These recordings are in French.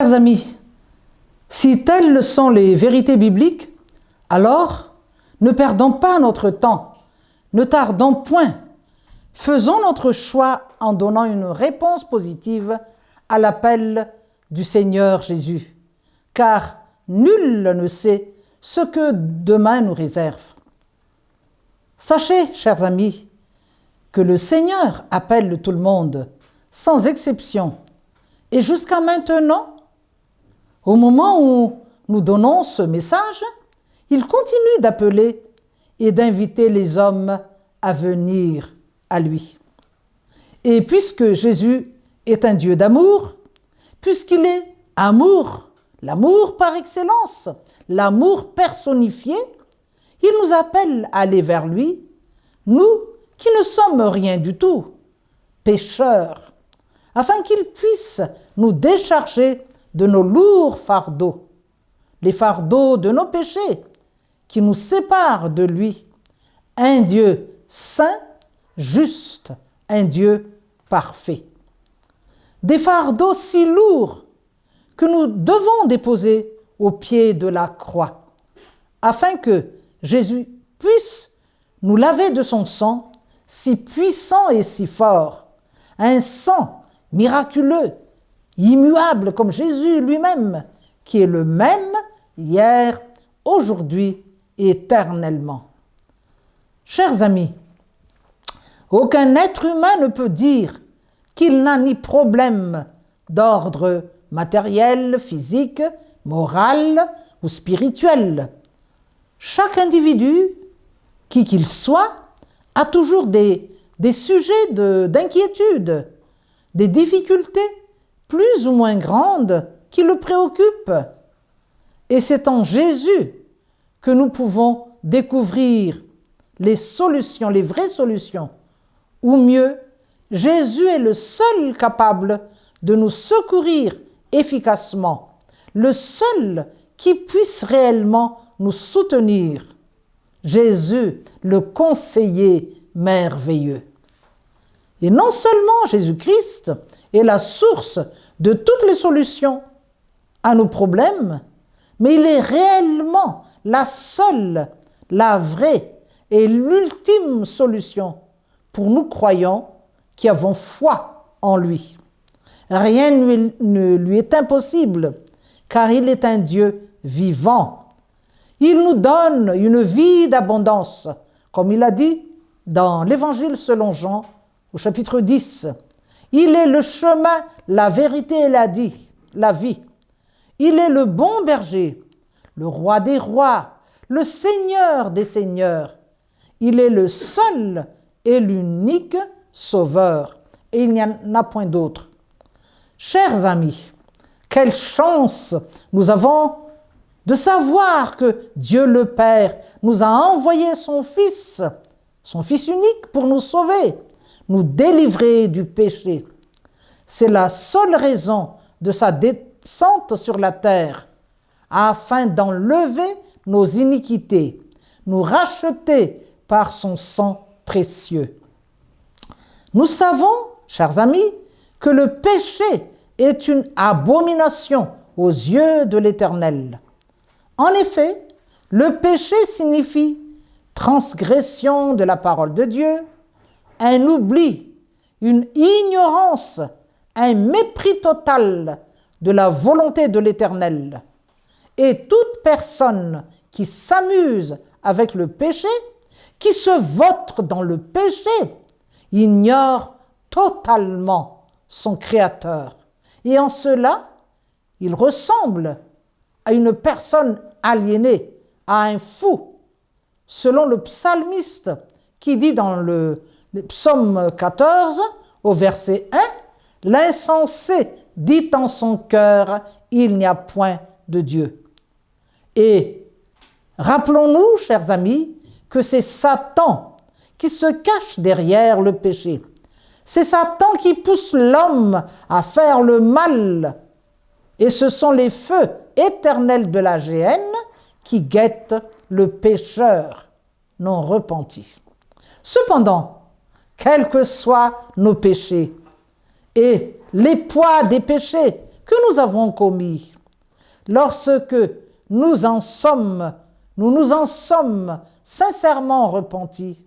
Chers amis, si telles sont les vérités bibliques, alors ne perdons pas notre temps, ne tardons point, faisons notre choix en donnant une réponse positive à l'appel du Seigneur Jésus, car nul ne sait ce que demain nous réserve. Sachez, chers amis, que le Seigneur appelle tout le monde, sans exception, et jusqu'à maintenant, au moment où nous donnons ce message, il continue d'appeler et d'inviter les hommes à venir à lui. Et puisque Jésus est un Dieu d'amour, puisqu'il est amour, l'amour par excellence, l'amour personnifié, il nous appelle à aller vers lui, nous qui ne sommes rien du tout, pécheurs, afin qu'il puisse nous décharger de nos lourds fardeaux, les fardeaux de nos péchés qui nous séparent de lui, un Dieu saint, juste, un Dieu parfait. Des fardeaux si lourds que nous devons déposer au pied de la croix, afin que Jésus puisse nous laver de son sang si puissant et si fort, un sang miraculeux, immuable comme Jésus lui-même, qui est le même hier, aujourd'hui et éternellement. Chers amis, aucun être humain ne peut dire qu'il n'a ni problème d'ordre matériel, physique, moral ou spirituel. Chaque individu, qui qu'il soit, a toujours des sujets d'inquiétude, des difficultés plus ou moins grandes qui le préoccupent. Et c'est en Jésus que nous pouvons découvrir les solutions, les vraies solutions. Ou mieux, Jésus est le seul capable de nous secourir efficacement, le seul qui puisse réellement nous soutenir. Jésus, le conseiller merveilleux. Et non seulement Jésus-Christ est la source de toutes les solutions à nos problèmes, mais il est réellement la seule, la vraie et l'ultime solution pour nous croyants qui avons foi en lui. Rien ne lui est impossible, car il est un Dieu vivant. Il nous donne une vie d'abondance, comme il a dit dans l'Évangile selon Jean, au chapitre 10. Il est le chemin, la vérité et la vie. Il est le bon berger, le roi des rois, le Seigneur des seigneurs. Il est le seul et l'unique sauveur, et il n'y en a point d'autre. Chers amis, quelle chance nous avons de savoir que Dieu le Père nous a envoyé son Fils unique pour nous sauver, nous délivrer du péché. C'est la seule raison de sa descente sur la terre, afin d'enlever nos iniquités, nous racheter par son sang précieux. Nous savons, chers amis, que le péché est une abomination aux yeux de l'Éternel. En effet, le péché signifie transgression de la parole de Dieu, un oubli, une ignorance, un mépris total de la volonté de l'Éternel. Et toute personne qui s'amuse avec le péché, qui se vautre dans le péché, ignore totalement son Créateur. Et en cela, il ressemble à une personne aliénée, à un fou, selon le psalmiste qui dit dans le psaume 14, au verset 1, « L'insensé dit en son cœur, il n'y a point de Dieu. » Et rappelons-nous, chers amis, que c'est Satan qui se cache derrière le péché. C'est Satan qui pousse l'homme à faire le mal. Et ce sont les feux éternels de la géhenne qui guettent le pécheur non repenti. Cependant, quels que soient nos péchés et les poids des péchés que nous avons commis. Lorsque nous nous en sommes sincèrement repentis,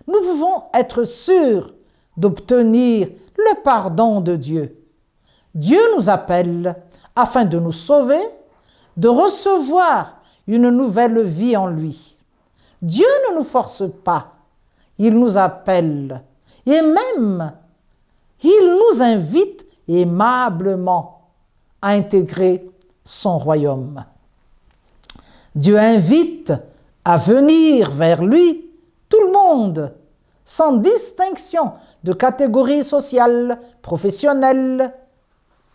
nous pouvons être sûrs d'obtenir le pardon de Dieu. Dieu nous appelle afin de nous sauver, de recevoir une nouvelle vie en lui. Dieu ne nous force pas, il nous appelle et même il nous invite aimablement à intégrer son royaume. Dieu invite à venir vers lui tout le monde, sans distinction de catégorie sociale, professionnelle,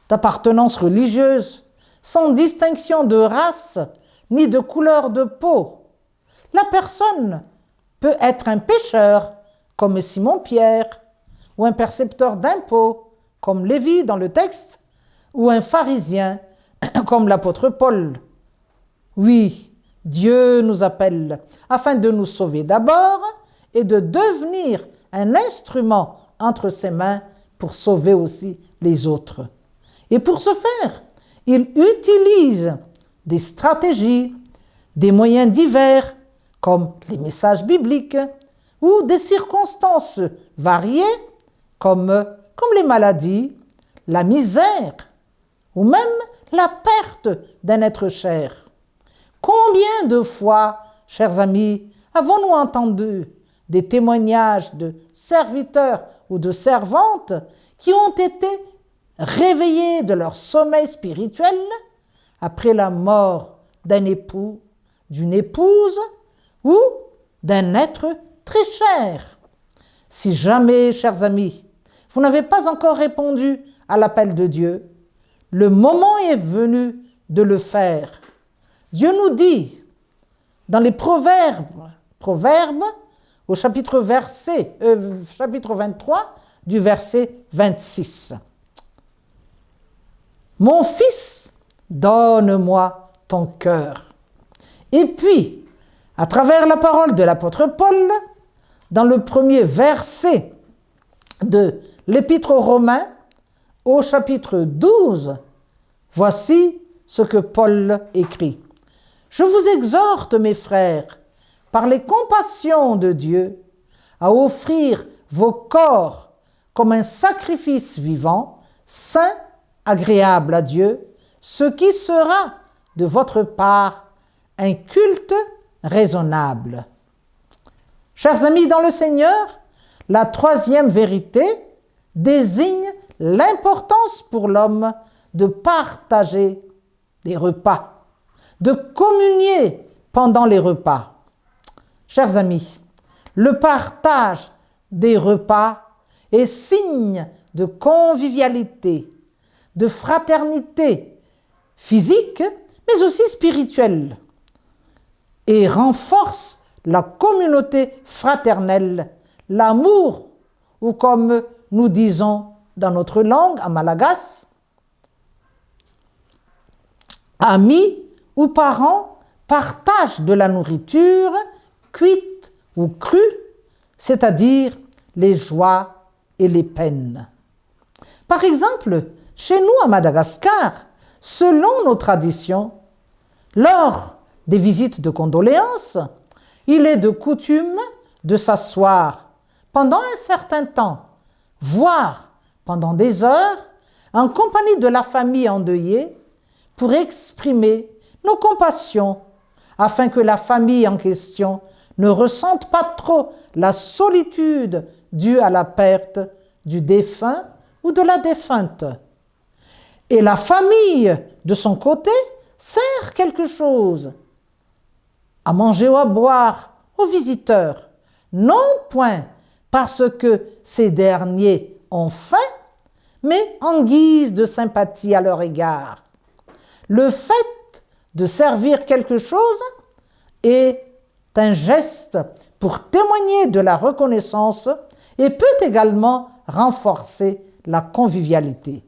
d'appartenance religieuse, sans distinction de race ni de couleur de peau. La personne peut être un pécheur, comme Simon-Pierre, ou un percepteur d'impôts, comme Lévi dans le texte, ou un pharisien, comme l'apôtre Paul. Oui, Dieu nous appelle afin de nous sauver d'abord et de devenir un instrument entre ses mains pour sauver aussi les autres. Et pour ce faire, il utilise des stratégies, des moyens divers, comme les messages bibliques, ou des circonstances variées, comme les maladies, la misère, ou même la perte d'un être cher. Combien de fois, chers amis, avons-nous entendu des témoignages de serviteurs ou de servantes qui ont été réveillés de leur sommeil spirituel après la mort d'un époux, d'une épouse ou d'un être très cher? Si jamais, chers amis, vous n'avez pas encore répondu à l'appel de Dieu, le moment est venu de le faire. Dieu nous dit dans les Proverbes au chapitre 23 du verset 26. « Mon fils, donne-moi ton cœur. » Et puis, à travers la parole de l'apôtre Paul, dans le premier verset de l'Épître aux Romains, au chapitre 12, voici ce que Paul écrit. « Je vous exhorte, mes frères, par les compassions de Dieu, à offrir vos corps comme un sacrifice vivant, saint, agréable à Dieu, ce qui sera de votre part un culte raisonnable. » Chers amis dans le Seigneur, la troisième vérité désigne l'importance pour l'homme de partager des repas, de communier pendant les repas. Chers amis, le partage des repas est signe de convivialité, de fraternité physique, mais aussi spirituelle, et renforce la communauté fraternelle, l'amour, ou comme nous disons dans notre langue, en malagas, amis ou parents partagent de la nourriture cuite ou crue, c'est-à-dire les joies et les peines. Par exemple, chez nous à Madagascar, selon nos traditions, lors des visites de condoléances, il est de coutume de s'asseoir pendant un certain temps, voire pendant des heures, en compagnie de la famille endeuillée, pour exprimer nos compassions, afin que la famille en question ne ressente pas trop la solitude due à la perte du défunt ou de la défunte. Et la famille, de son côté, sert quelque chose, à manger ou à boire aux visiteurs, non point parce que ces derniers ont faim, mais en guise de sympathie à leur égard. Le fait de servir quelque chose est un geste pour témoigner de la reconnaissance et peut également renforcer la convivialité.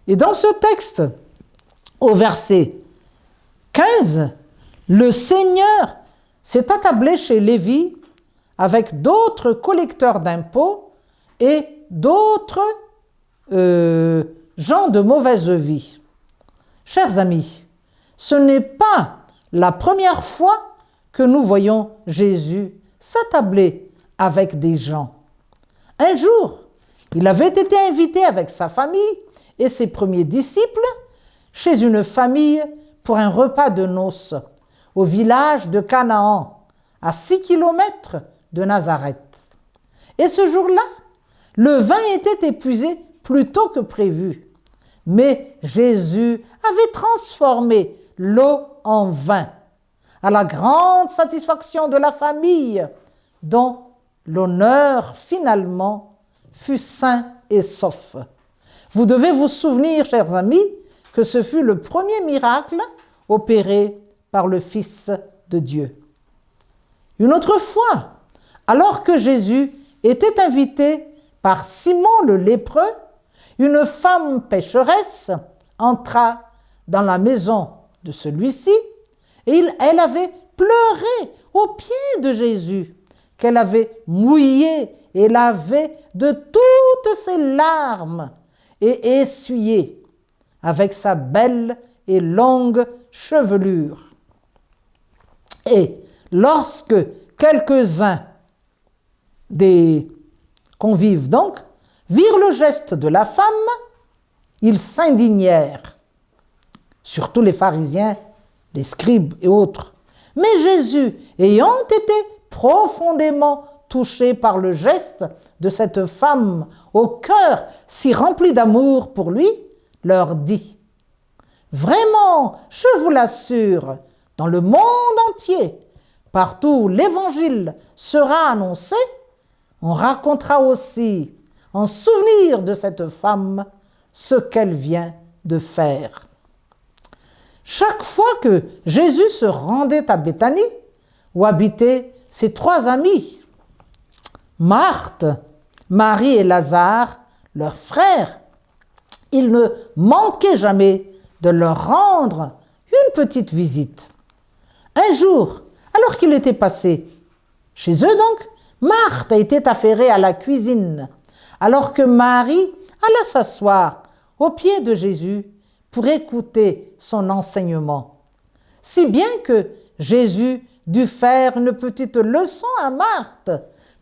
Et dans ce texte, au verset 15, le Seigneur s'est attablé chez Lévi avec d'autres collecteurs d'impôts et d'autres gens de mauvaise vie. Chers amis, ce n'est pas la première fois que nous voyons Jésus s'attabler avec des gens. Un jour, il avait été invité avec sa famille et ses premiers disciples chez une famille pour un repas de noces au village de Canaan, à 6 kilomètres de Nazareth. Et ce jour-là, le vin était épuisé plus tôt que prévu. Mais Jésus avait transformé l'eau en vin, à la grande satisfaction de la famille, dont l'honneur finalement fut sain et sauf. Vous devez vous souvenir, chers amis, que ce fut le premier miracle opéré par le Fils de Dieu. Une autre fois, alors que Jésus était invité par Simon le lépreux, une femme pécheresse entra dans la maison de celui-ci et elle avait pleuré aux pieds de Jésus, qu'elle avait mouillé et lavé de toutes ses larmes et essuyé avec sa belle et longue chevelure. Et lorsque quelques-uns des convives donc virent le geste de la femme, ils s'indignèrent, surtout les pharisiens, les scribes et autres. Mais Jésus, ayant été profondément touché par le geste de cette femme, au cœur si rempli d'amour pour lui, leur dit: « Vraiment, je vous l'assure, dans le monde entier, partout où l'Évangile sera annoncé, on racontera aussi, en souvenir de cette femme, ce qu'elle vient de faire. » Chaque fois que Jésus se rendait à Béthanie, où habitaient ses 3 amis, Marthe, Marie et Lazare, leurs frères, il ne manquait jamais de leur rendre une petite visite. Un jour, alors qu'il était passé chez eux donc, Marthe était affairée à la cuisine, alors que Marie alla s'asseoir aux pieds de Jésus pour écouter son enseignement. Si bien que Jésus dut faire une petite leçon à Marthe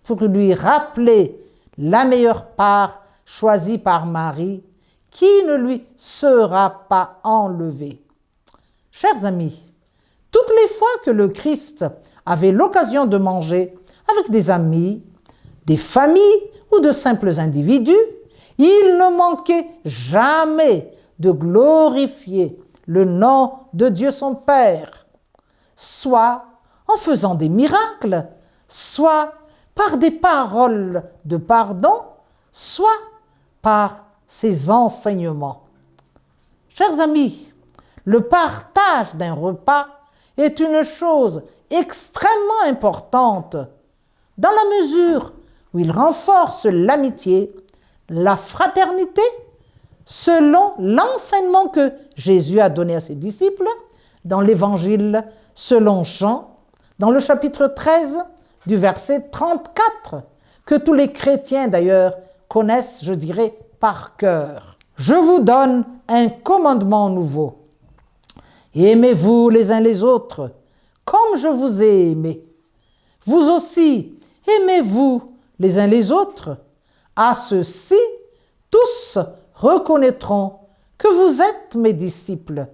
pour lui rappeler la meilleure part choisie par Marie, qui ne lui sera pas enlevée. Chers amis, toutes les fois que le Christ avait l'occasion de manger avec des amis, des familles ou de simples individus, il ne manquait jamais de glorifier le nom de Dieu son Père, soit en faisant des miracles, soit par des paroles de pardon, soit par ses enseignements. Chers amis, le partage d'un repas est une chose extrêmement importante dans la mesure où il renforce l'amitié, la fraternité, selon l'enseignement que Jésus a donné à ses disciples dans l'Évangile selon Jean, dans le chapitre 13 du verset 34, que tous les chrétiens d'ailleurs connaissent, je dirais, par cœur. Je vous donne un commandement nouveau. Aimez-vous les uns les autres, comme je vous ai aimé. Vous aussi, aimez-vous les uns les autres. À ceux-ci, tous reconnaîtront que vous êtes mes disciples,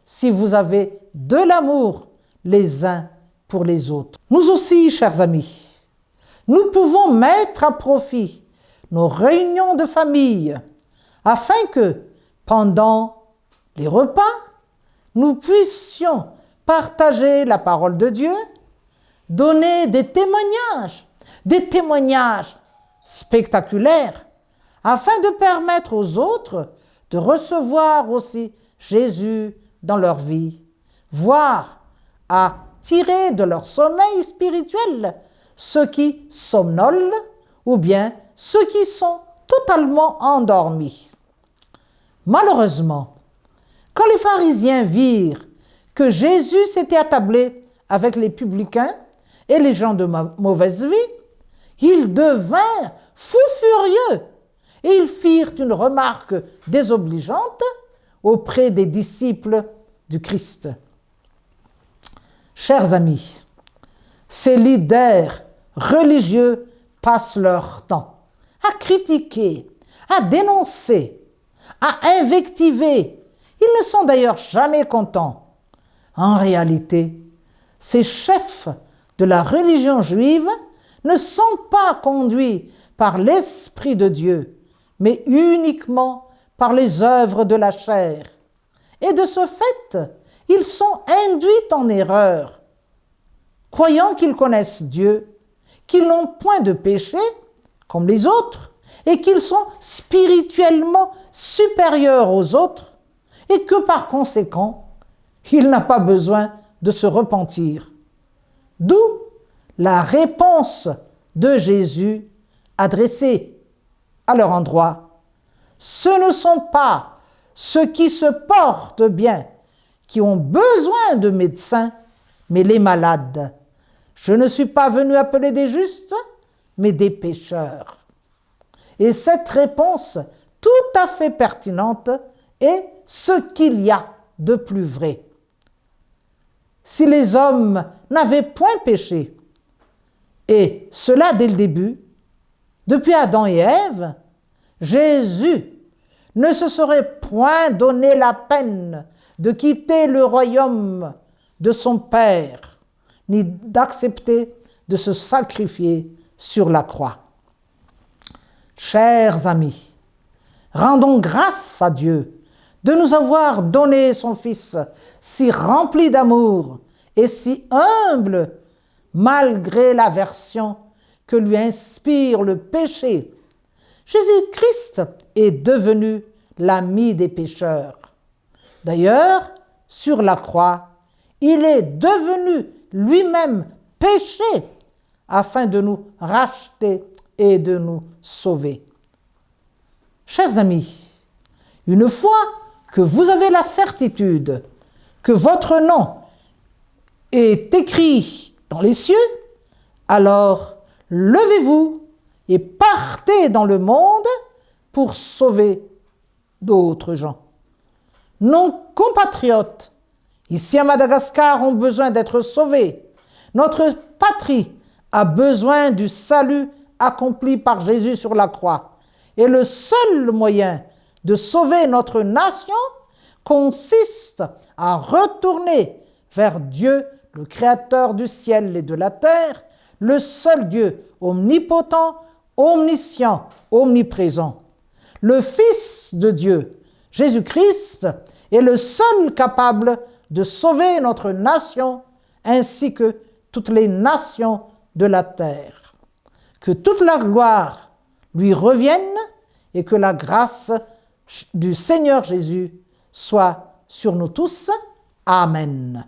si vous avez de l'amour les uns pour les autres. Nous aussi, chers amis, nous pouvons mettre à profit nos réunions de famille afin que, pendant les repas, nous puissions partager la parole de Dieu, donner des témoignages spectaculaires, afin de permettre aux autres de recevoir aussi Jésus dans leur vie, voire à tirer de leur sommeil spirituel ceux qui somnolent ou bien ceux qui sont totalement endormis. Malheureusement, quand les pharisiens virent que Jésus s'était attablé avec les publicains et les gens de mauvaise vie, ils devinrent fous furieux et ils firent une remarque désobligeante auprès des disciples du Christ. Chers amis, ces leaders religieux passent leur temps à critiquer, à dénoncer, à invectiver. Ils ne sont d'ailleurs jamais contents. En réalité, ces chefs de la religion juive ne sont pas conduits par l'Esprit de Dieu, mais uniquement par les œuvres de la chair. Et de ce fait, ils sont induits en erreur, croyant qu'ils connaissent Dieu, qu'ils n'ont point de péché, comme les autres, et qu'ils sont spirituellement supérieurs aux autres, et que par conséquent, il n'a pas besoin de se repentir. D'où la réponse de Jésus adressée à leur endroit. Ce ne sont pas ceux qui se portent bien qui ont besoin de médecins, mais les malades. Je ne suis pas venu appeler des justes, mais des pécheurs. Et cette réponse tout à fait pertinente est ce qu'il y a de plus vrai. Si les hommes n'avaient point péché, et cela dès le début, depuis Adam et Ève, Jésus ne se serait point donné la peine de quitter le royaume de son Père, ni d'accepter de se sacrifier sur la croix. Chers amis, rendons grâce à Dieu de nous avoir donné son Fils si rempli d'amour et si humble, malgré l'aversion que lui inspire le péché. Jésus-Christ est devenu l'ami des pécheurs. D'ailleurs, sur la croix, il est devenu lui-même péché afin de nous racheter et de nous sauver. Chers amis, une fois que vous avez la certitude que votre nom est écrit dans les cieux, alors levez-vous et partez dans le monde pour sauver d'autres gens. Nos compatriotes, ici à Madagascar, ont besoin d'être sauvés. Notre patrie a besoin du salut accompli par Jésus sur la croix. Et le seul moyen de sauver notre nation consiste à retourner vers Dieu, le Créateur du ciel et de la terre, le seul Dieu omnipotent, omniscient, omniprésent. Le Fils de Dieu, Jésus-Christ, est le seul capable de sauver notre nation ainsi que toutes les nations de la terre. Que toute la gloire lui revienne et que la grâce du Seigneur Jésus soit sur nous tous. Amen.